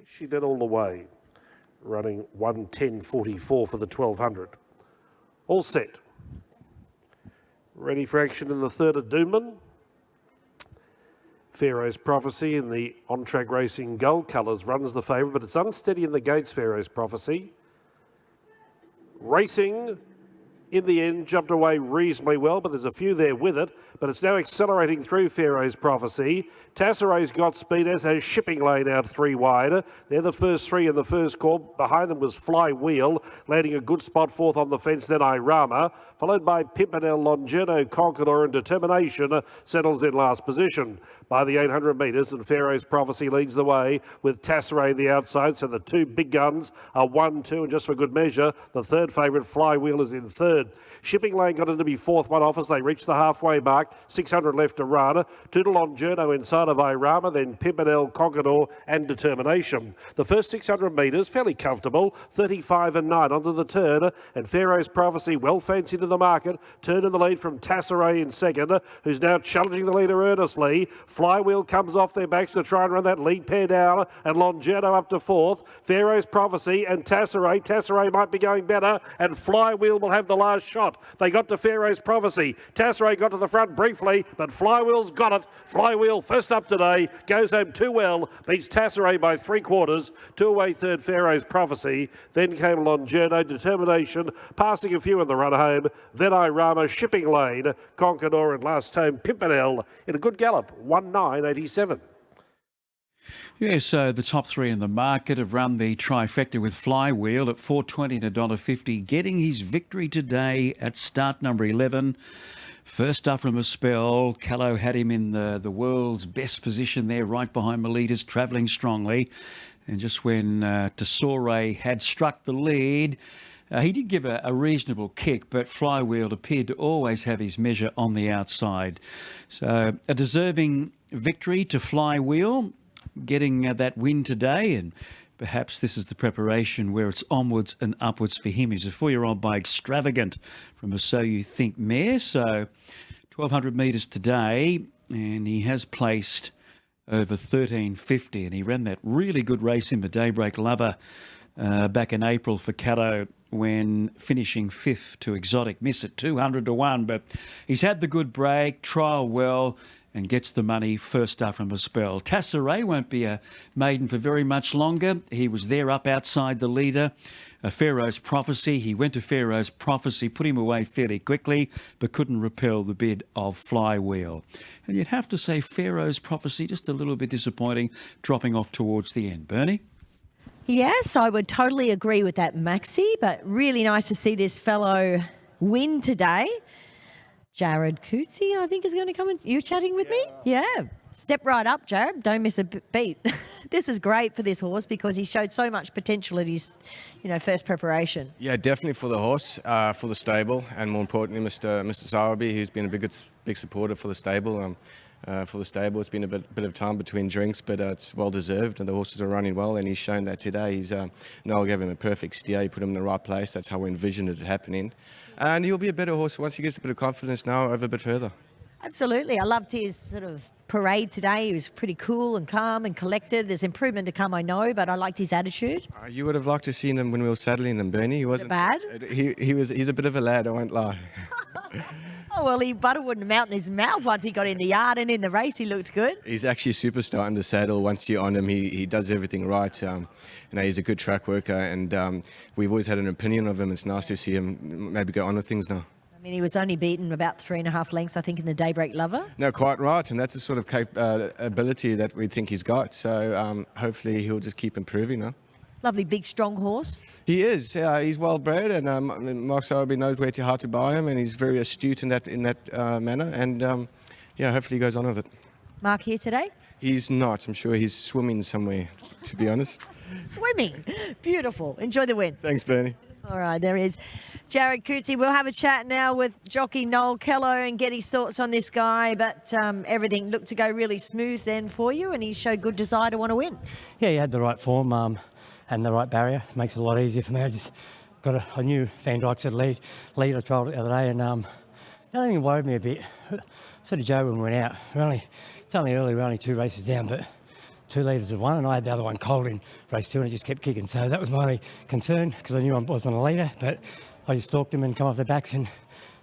She did all the way, running 1:10.44 for the 1200. All set. Ready for action in the third of Doomben. Pharaoh's Prophecy in the on-track racing gold colours runs the favourite, but it's unsteady in the gates, Pharaoh's Prophecy. Racing, in the end, jumped away reasonably well, but there's a few there with it. But it's now accelerating through Pharaoh's Prophecy. Tasseray's got speed, as has Shipping Lane out three wide. They're the first three in the first call. Behind them was Flywheel, landing a good spot fourth on the fence, then Irama. Followed by Pimpernel, Longerno, Conqueror and Determination settles in last position by the 800 metres, and Pharaoh's Prophecy leads the way with Tasseray the outside. So the two big guns are 1, 2, and just for good measure, the third favourite Flywheel is in third. Shipping Lane got into be fourth one off as they reached the halfway mark. 600 left to run. Toodle Longerno inside of Irama, then Pimpernel, Conqueror and Determination. The first 600 metres, fairly comfortable, 35 and 9 onto the turn, and Pharaoh's Prophecy well fancied in the market. Turn in the lead from Tasseray in second, who's now challenging the leader earnestly. Flywheel comes off their backs to try and run that lead pair down, and Longerno up to fourth. Pharaoh's Prophecy and Tasseray. Tasseray might be going better, and Flywheel will have the last shot. They got to Pharaoh's Prophecy. Tasseray got to the front briefly, but Flywheel's got it. Flywheel first up today, goes home too well, beats Tasseray by 3/4. Two away third, Pharaoh's Prophecy. Then came Longerno, Determination, passing a few in the run home. Then Irama, Shipping Lane, Conqueror and last home Pimpernel in a good gallop, 1:9.87. Yeah, so the top three in the market have run the trifecta with Flywheel at $4.20 and $1.50, getting his victory today at start number 11. First up from a spell, Callow had him in the world's best position there, right behind Melita's, travelling strongly. And just when Tesore had struck the lead, he did give a reasonable kick, but Flywheel appeared to always have his measure on the outside. So a deserving victory to Flywheel, getting that win today, and perhaps this is the preparation where it's onwards and upwards for him. He's a 4-year-old by Extravagant from a So You Think mare. So 1,200 metres today, and he has placed over 13.50, and he ran that really good race in the Daybreak Lover back in April for Caddo, when finishing fifth to Exotic Miss at 200 to 1. But he's had the good break, trial well, and gets the money first up from a spell. Tasseray won't be a maiden for very much longer. He was there up outside the leader. Pharaoh's Prophecy. He went to Pharaoh's Prophecy, put him away fairly quickly, but couldn't repel the bid of Flywheel. And you'd have to say Pharaoh's Prophecy, just a little bit disappointing, dropping off towards the end. Bernie? Yes, I would totally agree with that, Maxi, but really nice to see this fellow win today. Jared Coetzee, I think, is going to come in. You chatting with me? Yeah. Step right up, Jared. Don't miss a beat. This is great for this horse because he showed so much potential at his, first preparation. Yeah, definitely for the horse, for the stable, and more importantly, Mr. Sowerby, who's been a big supporter for the stable. It's been a bit of time between drinks, but it's well deserved, and the horses are running well, and he's shown that today. Noel gave him a perfect steer. He put him in the right place. That's how we envisioned it happening. And he'll be a better horse once he gets a bit of confidence now over a bit further. Absolutely. I loved his sort of parade today. He was pretty cool and calm and collected. There's improvement to come, I know, but I liked his attitude. You would have liked to seen him when we were saddling him, Bernie. He wasn't bad. He's a bit of a lad, I won't lie. Oh, well, he butterwood and melt in his mouth once he got in the yard, and in the race he looked good. He's actually a superstar in the saddle. Once you're on him, he does everything right. He's a good track worker, and we've always had an opinion of him. It's nice to see him maybe go on with things now. I mean, he was only beaten about 3.5 lengths, I think, in the Daybreak Lover. No, quite right, and that's the sort of ability that we think he's got. So hopefully he'll just keep improving now. Lovely, big, strong horse. He is. He's well bred, and Mark Sowerby knows how to buy him, and he's very astute in that manner. And hopefully he goes on with it. Mark here today? He's not. I'm sure he's swimming somewhere, to be honest. Swimming. Beautiful. Enjoy the win. Thanks, Bernie. All right, there is Jared Coetzee. We'll have a chat now with jockey Noel Kello and get his thoughts on this guy, but everything looked to go really smooth then for you, and he showed good desire to want to win. Yeah, he had the right form and the right barrier. Makes it a lot easier for me. I just got a new Van Dyke said lead. I trialled it the other day, and the only thing that worried me a bit, so did Joe when we went out. It's only early, we're only 2 races down, but 2 litres of one, and I had the other one cold in race 2, and it just kept kicking. So that was my only concern, because I knew I wasn't a leader, but I just stalked him and come off the backs, and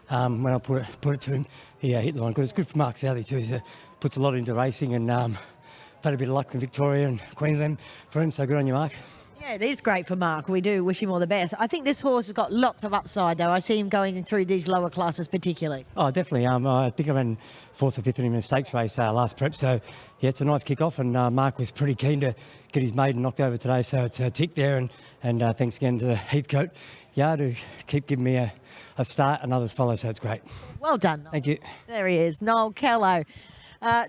when I put it to him, he hit the line good. It's good for Mark Southey too. He puts a lot into racing, and had a bit of luck in Victoria and Queensland for him, so good on you, Mark. Yeah, it is great for Mark. We do wish him all the best. I think this horse has got lots of upside, though. I see him going through these lower classes particularly. Oh, definitely. I think I ran 4th or 5th in a stakes race last prep, so yeah, it's a nice kick-off, and Mark was pretty keen to get his maiden knocked over today, so it's a tick there, and thanks again to the Heathcote Yard who keep giving me a start and others follow, so it's great. Well done, Noel. Thank you. There he is, Noel Kello.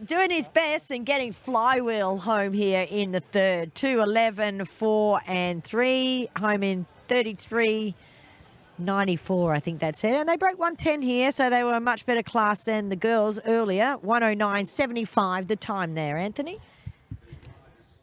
Doing his best and getting Flywheel home here in the third. 2:11, 4 and 3. Home in 33.94, I think that's it. And they broke 110 here, so they were a much better class than the girls earlier. 109.75 the time there, Anthony.